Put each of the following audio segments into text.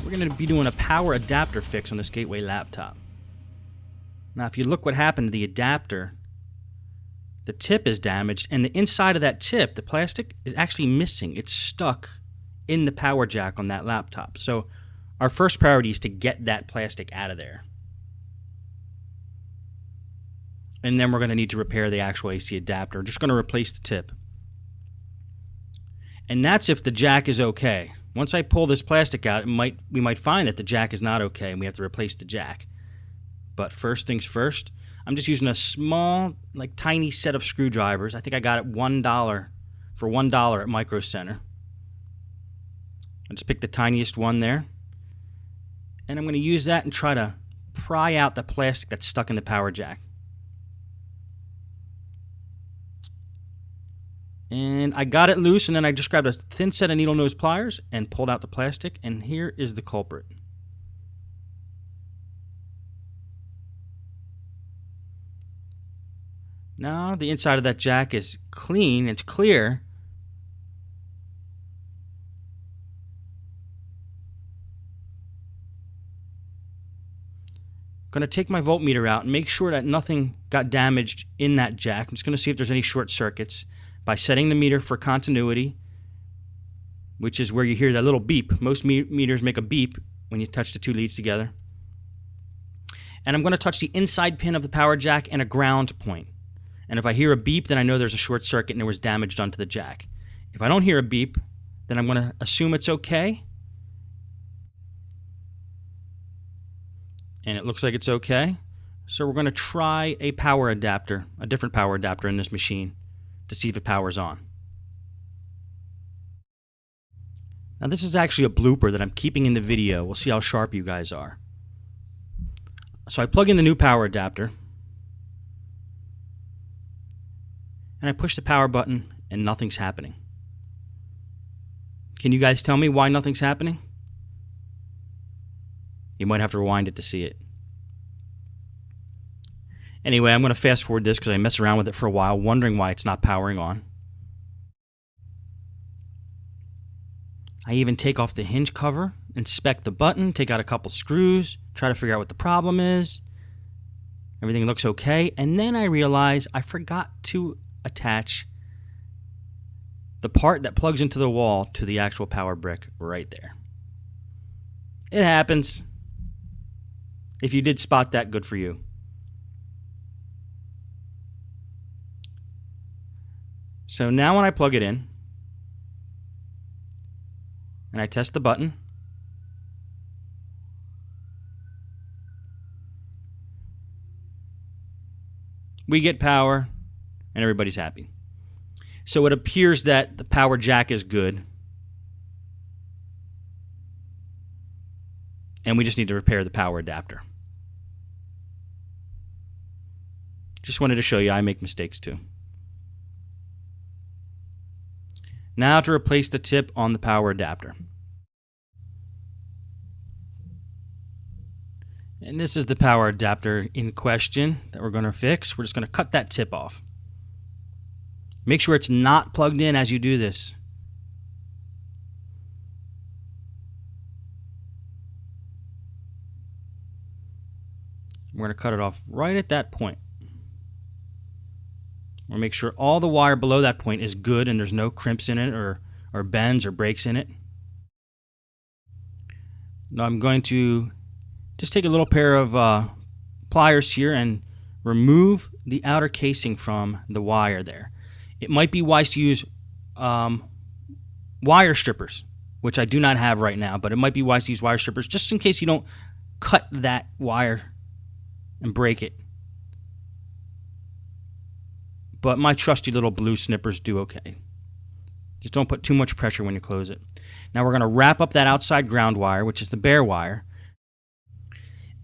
we're going to be doing a power adapter fix on this Gateway laptop. Now, if you look what happened to the adapter, the tip is damaged, and the inside of that tip, the plastic, is actually missing. It's stuck in the power jack on that laptop. So our first priority is to get that plastic out of there. And then we're going to need to repair the actual AC adapter. We're just going to replace the tip. And that's if the jack is okay. Once I pull this plastic out, we might find that the jack is not okay and we have to replace the jack. But first things first, I'm just using a small, like tiny set of screwdrivers. I think I got it $1 for $1 at Micro Center. I just picked the tiniest one there. And I'm going to use that and try to pry out the plastic that's stuck in the power jack. And I got it loose, and then I just grabbed a thin set of needle nose pliers and pulled out the plastic, and here is the culprit. Now the inside of that jack is clean, it's clear. I'm going to take my voltmeter out and make sure that nothing got damaged in that jack. I'm just going to see if there's any short circuits by setting the meter for continuity, which is where you hear that little beep. Most meters make a beep when you touch the two leads together. And I'm going to touch the inside pin of the power jack and a ground point. And if I hear a beep, then I know there's a short circuit and there was damage done to the jack. If I don't hear a beep, then I'm going to assume it's okay. And it looks like it's okay. So we're going to try a power adapter, a different power adapter in this machine, to see if it powers on. Now this is actually a blooper that I'm keeping in the video. We'll see how sharp you guys are. So I plug in the new power adapter, and I push the power button, and nothing's happening. Can you guys tell me why nothing's happening? You might have to rewind it to see it. Anyway, I'm going to fast forward this because I messed around with it for a while, wondering why it's not powering on. I even take off the hinge cover, inspect the button, take out a couple screws, try to figure out what the problem is. Everything looks okay, and then I realize I forgot to attach the part that plugs into the wall to the actual power brick right there. It happens. If you did spot that, good for you. So now when I plug it in, and I test the button, we get power, and everybody's happy. So it appears that the power jack is good, and we just need to repair the power adapter. Just wanted to show you I make mistakes too. Now to replace the tip on the power adapter. And this is the power adapter in question that we're going to fix. We're just going to cut that tip off. Make sure it's not plugged in as you do this. We're going to cut it off right at that point. We'll make sure all the wire below that point is good and there's no crimps in it or bends or breaks in it. Now I'm going to just take a little pair of pliers here and remove the outer casing from the wire there. It might be wise to use wire strippers, which I do not have right now, but it might be wise to use wire strippers just in case you don't cut that wire and break it. But my trusty little blue snippers do okay. Just don't put too much pressure when you close it. Now we're going to wrap up that outside ground wire, which is the bare wire.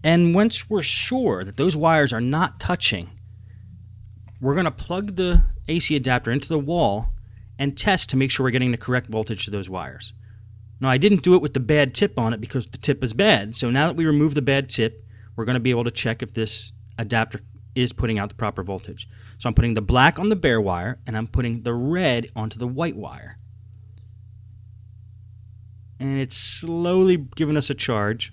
And once we're sure that those wires are not touching, we're going to plug the AC adapter into the wall and test to make sure we're getting the correct voltage to those wires. Now I didn't do it with the bad tip on it because the tip is bad. So now that we remove the bad tip, we're going to be able to check if this adapter is putting out the proper voltage. So I'm putting the black on the bare wire and I'm putting the red onto the white wire. And it's slowly giving us a charge,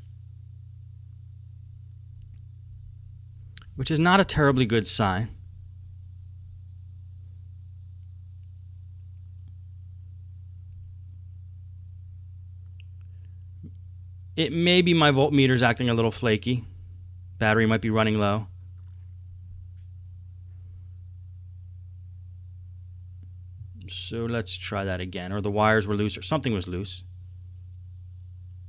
which is not a terribly good sign. It may be my voltmeter's acting a little flaky. Battery might be running low. So let's try that again. Or the wires were loose or something was loose.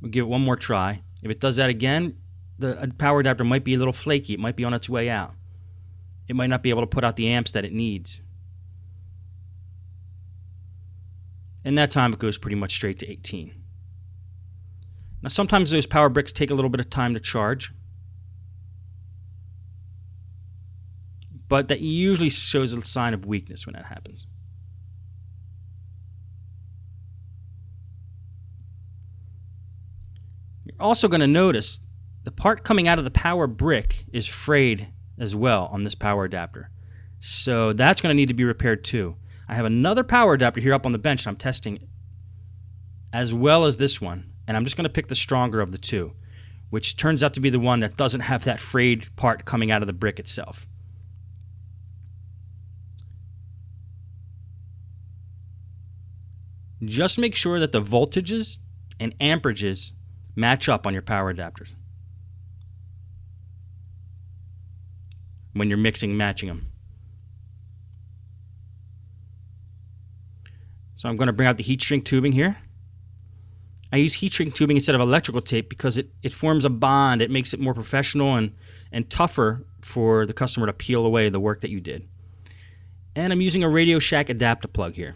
We'll give it one more try. If it does that again, the power adapter might be a little flaky. It might be on its way out. It might not be able to put out the amps that it needs. And that time it goes pretty much straight to 18. Now sometimes those power bricks take a little bit of time to charge, but that usually shows a sign of weakness when that happens. You're also going to notice the part coming out of the power brick is frayed as well on this power adapter. So that's going to need to be repaired too. I have another power adapter here up on the bench and I'm testing it, as well as this one. And I'm just going to pick the stronger of the two, which turns out to be the one that doesn't have that frayed part coming out of the brick itself. Just make sure that the voltages and amperages match up on your power adapters when you're matching them. So I'm going to bring out the heat shrink tubing here. I use heat shrink tubing instead of electrical tape because it forms a bond. It makes it more professional and tougher for the customer to peel away the work that you did. And I'm using a Radio Shack adapter plug here.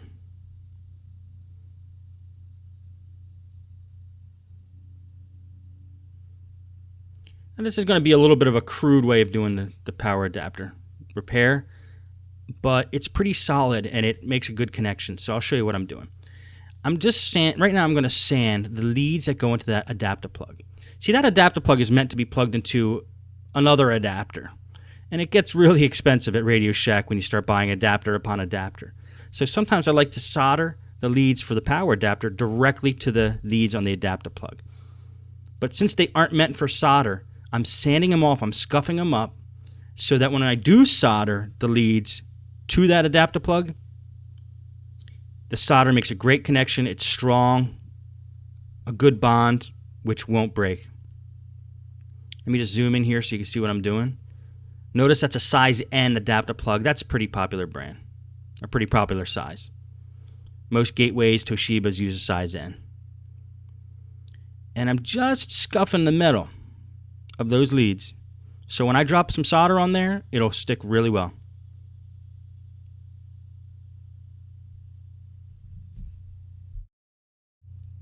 And this is going to be a little bit of a crude way of doing the power adapter repair, but it's pretty solid and it makes a good connection. So I'll show you what I'm doing. Right now I'm going to sand the leads that go into that adapter plug. See, that adapter plug is meant to be plugged into another adapter. And it gets really expensive at Radio Shack when you start buying adapter upon adapter. So sometimes I like to solder the leads for the power adapter directly to the leads on the adapter plug. But since they aren't meant for solder, I'm sanding them off, I'm scuffing them up, so that when I do solder the leads to that adapter plug, the solder makes a great connection. It's strong, a good bond, which won't break. Let me just zoom in here so you can see what I'm doing. Notice that's a size N adapter plug. That's a pretty popular brand, a pretty popular size. Most Gateways, Toshibas use a size N. And I'm just scuffing the metal of those leads, so when I drop some solder on there, it'll stick really well.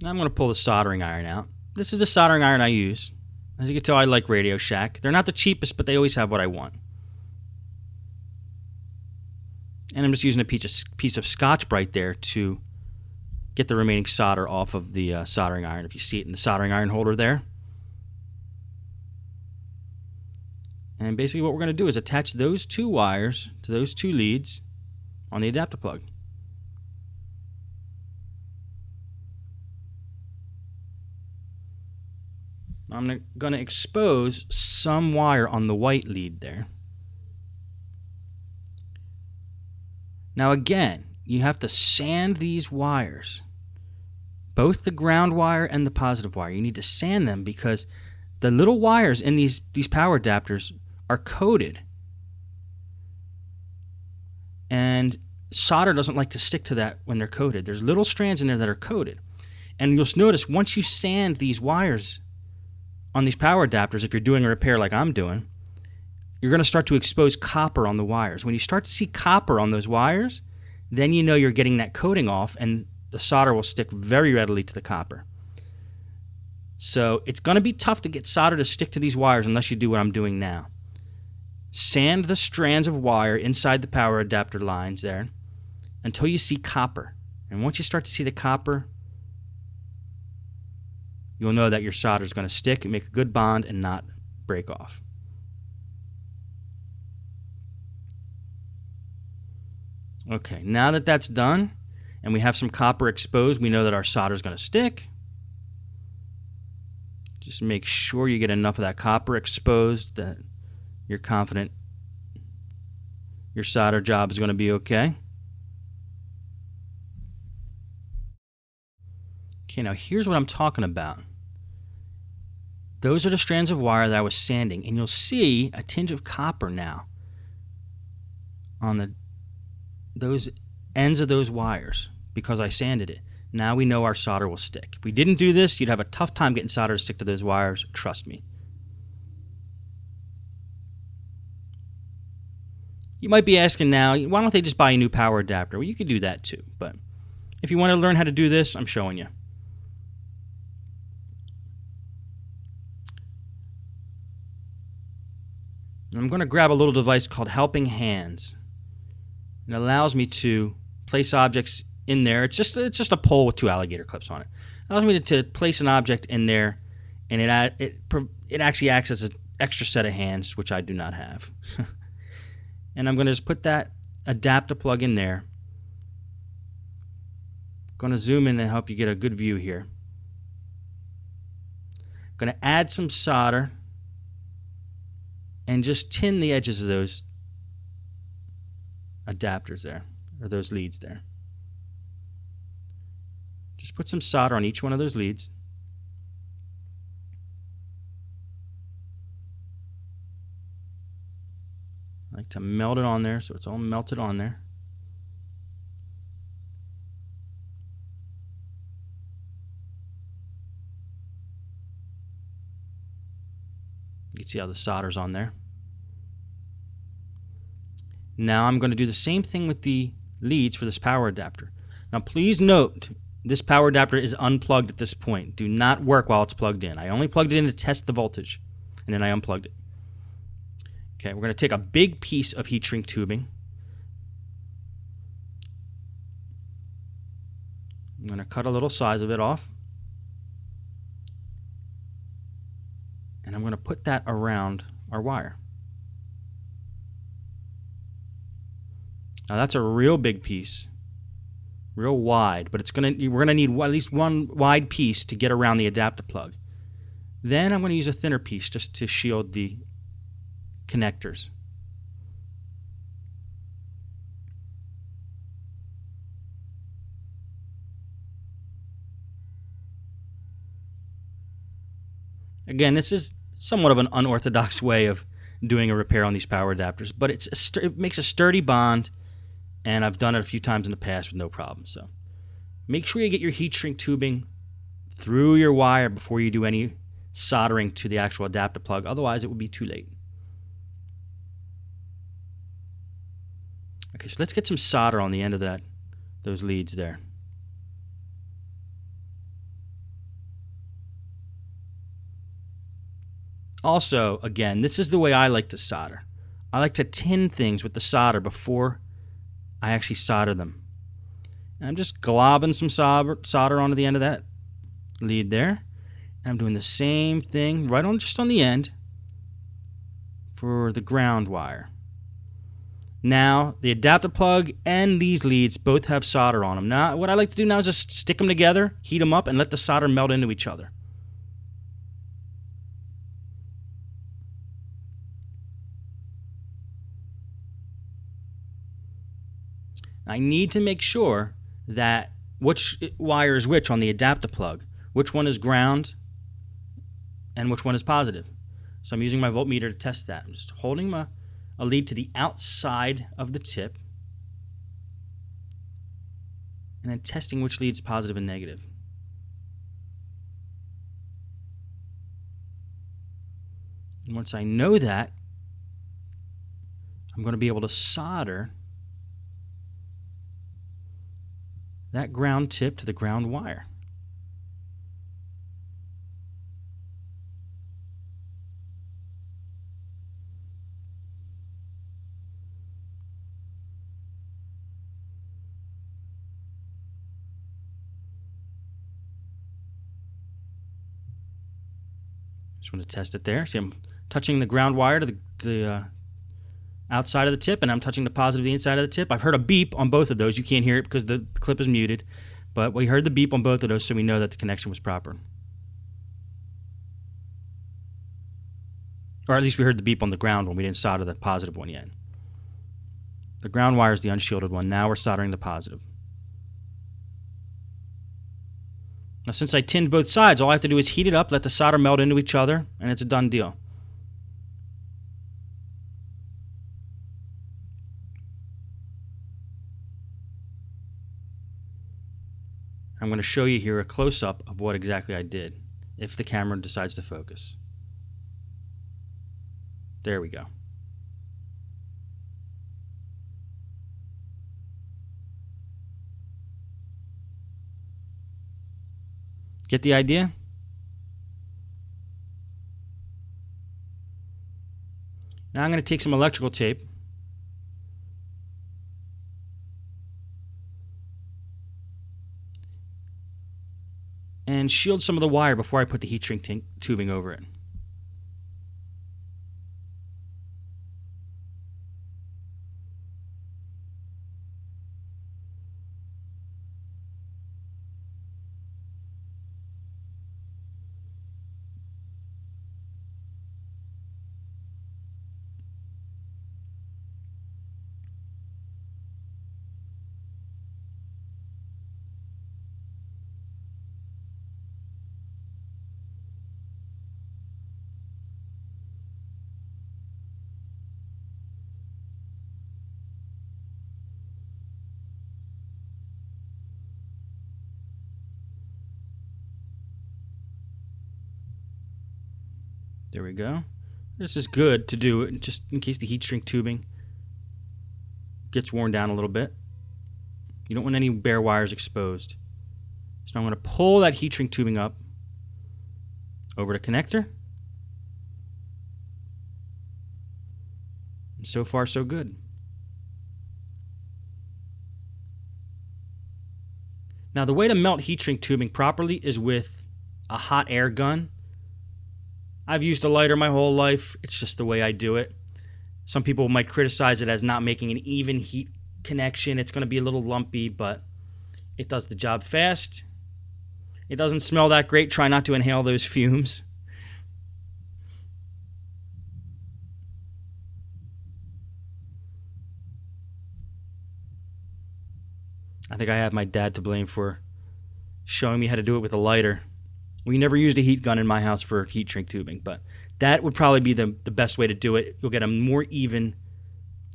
Now I'm going to pull the soldering iron out. This is a soldering iron I use. As you can tell, I like Radio Shack. They're not the cheapest, but they always have what I want. And I'm just using a piece of Scotch-Brite there to get the remaining solder off of the soldering iron. If you see it in the soldering iron holder there. And basically what we're going to do is attach those two wires to those two leads on the adapter plug. I'm going to expose some wire on the white lead there. Now again, you have to sand these wires, both the ground wire and the positive wire. You need to sand them because the little wires in these power adapters are coated. And solder doesn't like to stick to that when they're coated. There's little strands in there that are coated. And you'll notice once you sand these wires on these power adapters, if you're doing a repair like I'm doing, you're going to start to expose copper on the wires. When you start to see copper on those wires, then you know you're getting that coating off and the solder will stick very readily to the copper. So it's going to be tough to get solder to stick to these wires unless you do what I'm doing now. Sand the strands of wire inside the power adapter lines there until you see copper. And once you start to see the copper, you'll know that your solder is going to stick and make a good bond and not break off. Okay, now that that's done and we have some copper exposed, we know that our solder is going to stick. Just make sure you get enough of that copper exposed that you're confident your solder job is going to be okay. Okay, now here's what I'm talking about. Those are the strands of wire that I was sanding, and you'll see a tinge of copper now on those ends of those wires because I sanded it. Now we know our solder will stick. If we didn't do this, you'd have a tough time getting solder to stick to those wires, trust me. You might be asking now, why don't they just buy a new power adapter? Well, you could do that too, but if you want to learn how to do this, I'm showing you. I'm going to grab a little device called Helping Hands. It allows me to place objects in there. It's just a pole with 2 alligator clips on it. It allows me to place an object in there, and it actually acts as an extra set of hands, which I do not have. And I'm going to just put that adapter plug in there. I'm going to zoom in and help you get a good view here. I'm going to add some solder and just tin the edges of those adapters there, or those leads there. Just put some solder on each one of those leads. I like to melt it on there so it's all melted on there. You can see how the solder's on there. Now I'm going to do the same thing with the leads for this power adapter. Now please note, this power adapter is unplugged at this point. Do not work while it's plugged in. I only plugged it in to test the voltage, and then I unplugged it. Okay, we're going to take a big piece of heat shrink tubing. I'm going to cut a little size of it off. And I'm going to put that around our wire. Now that's a real big piece, real wide, but we're going to need at least one wide piece to get around the adapter plug. Then I'm going to use a thinner piece just to shield the connectors. Again, this is somewhat of an unorthodox way of doing a repair on these power adapters, but it makes a sturdy bond, and I've done it a few times in the past with no problem. So make sure you get your heat shrink tubing through your wire before you do any soldering to the actual adapter plug, otherwise it will be too late. Okay, so let's get some solder on the end of those leads there. Also, again, this is the way I like to solder. I like to tin things with the solder before I actually solder them. And I'm just globbing some solder onto the end of that lead there. And I'm doing the same thing just on the end for the ground wire. Now, the adapter plug and these leads both have solder on them. Now, what I like to do now is just stick them together, heat them up, and let the solder melt into each other. I need to make sure that which wire is which on the adapter plug, which one is ground and which one is positive. So I'm using my voltmeter to test that. I'm just holding a lead to the outside of the tip and then testing which lead is positive and negative. And once I know that, I'm going to be able to solder that ground tip to the ground wire. Just want to test it there. See, I'm touching the ground wire to the outside of the tip, and I'm touching the positive the inside of the tip. I've heard a beep on both of those. You can't hear it because the clip is muted, but we heard the beep on both of those, so we know that the connection was proper. Or at least we heard the beep on the ground one. We didn't solder the positive one yet. The ground wire is the unshielded one. Now we're soldering the positive. Now, since I tinned both sides, all I have to do is heat it up, let the solder melt into each other, and it's a done deal. I'm going to show you here a close-up of what exactly I did, if the camera decides to focus. There we go. Get the idea? Now I'm going to take some electrical tape and shield some of the wire before I put the heat shrink tubing over it. There we go. This is good to do just in case the heat shrink tubing gets worn down a little bit. You don't want any bare wires exposed. So now I'm going to pull that heat shrink tubing up over the connector. And so far, so good. Now, the way to melt heat shrink tubing properly is with a hot air gun. I've used a lighter my whole life. It's just the way I do it. Some people might criticize it as not making an even heat connection. It's going to be a little lumpy, but it does the job fast. It doesn't smell that great. Try not to inhale those fumes. I think I have my dad to blame for showing me how to do it with a lighter. We never used a heat gun in my house for heat shrink tubing, but that would probably be the best way to do it. You'll get a more even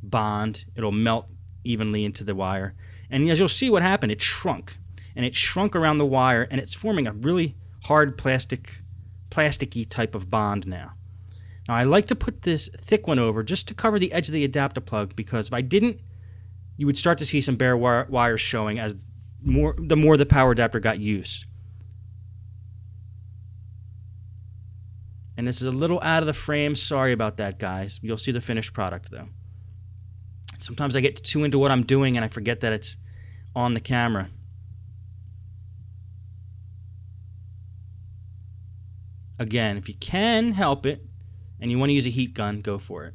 bond. It'll melt evenly into the wire. And as you'll see what happened, it shrunk. And it shrunk around the wire, and it's forming a really hard plasticky type of bond now. Now, I like to put this thick one over just to cover the edge of the adapter plug, because if I didn't, you would start to see some bare wires showing as the more the power adapter got used. And this is a little out of the frame. Sorry about that, guys. You'll see the finished product, though. Sometimes I get too into what I'm doing and I forget that it's on the camera. Again, if you can help it and you want to use a heat gun, go for it.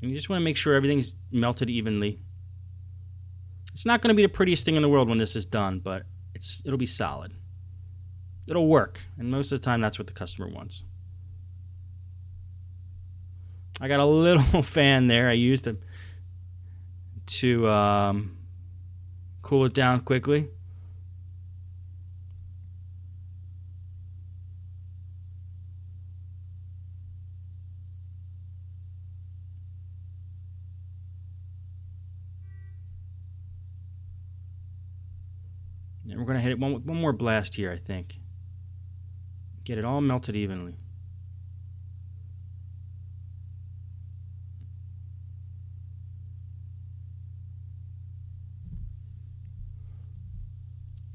And you just want to make sure everything's melted evenly. It's not going to be the prettiest thing in the world when this is done, but it'll be solid. It'll work, and most of the time that's what the customer wants. I got a little fan there I used to cool it down quickly. And we're going to hit it one more blast here, I think. Get it all melted evenly.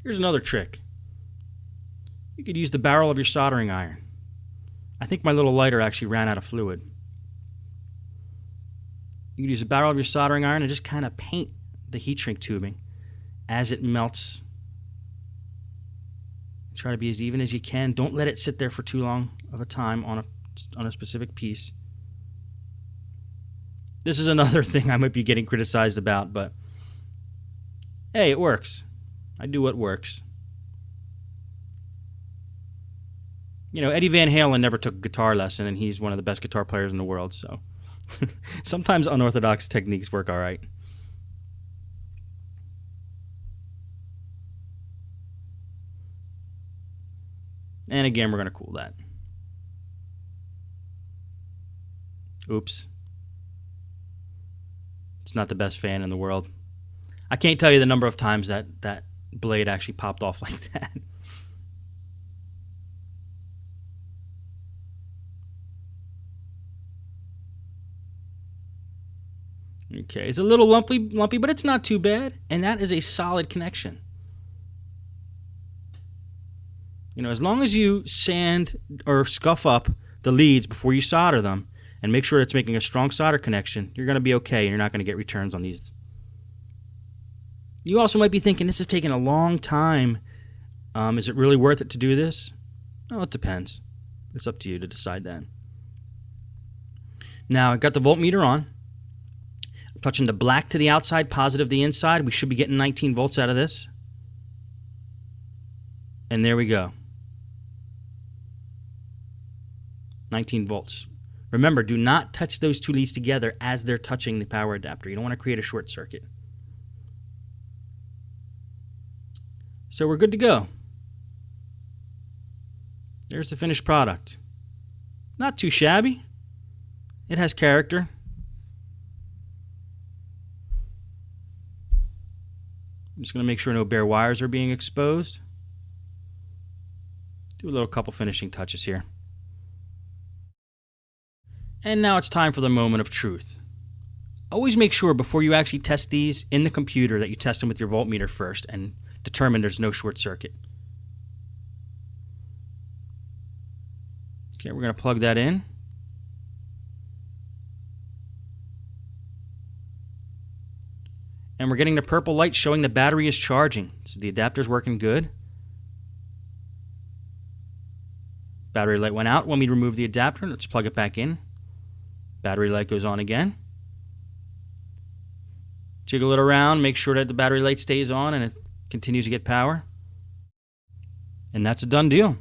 Here's another trick. You could use the barrel of your soldering iron. I think my little lighter actually ran out of fluid. You could use the barrel of your soldering iron and just kind of paint the heat shrink tubing as it melts. Try to be as even as you can. Don't let it sit there for too long of a time on a specific piece. This is another thing I might be getting criticized about, but hey, it works. I do what works. You know, Eddie Van Halen never took a guitar lesson, and he's one of the best guitar players in the world, so sometimes unorthodox techniques work all right. And again, we're going to cool that. Oops. It's not the best fan in the world. I can't tell you the number of times that blade actually popped off like that. Okay, it's a little lumpy, but it's not too bad, and that is a solid connection. You know, as long as you sand or scuff up the leads before you solder them and make sure it's making a strong solder connection, you're going to be okay, and you're not going to get returns on these. You also might be thinking, this is taking a long time. Is it really worth it to do this? Well, it depends. It's up to you to decide that. Now, I've got the voltmeter on. I'm touching the black to the outside, positive the inside. We should be getting 19 volts out of this. And there we go. 19 volts. Remember, do not touch those two leads together as they're touching the power adapter. You don't want to create a short circuit. So we're good to go. There's the finished product. Not too shabby. It has character. I'm just going to make sure no bare wires are being exposed. Do a little couple finishing touches here. And now it's time for the moment of truth. Always make sure before you actually test these in the computer that you test them with your voltmeter first and determine there's no short circuit. Okay, we're going to plug that in. And we're getting the purple light showing the battery is charging. So the adapter's working good. Battery light went out when we removed the adapter. Let's plug it back in. Battery light goes on again. Jiggle it around, make sure that the battery light stays on and it continues to get power. And that's a done deal.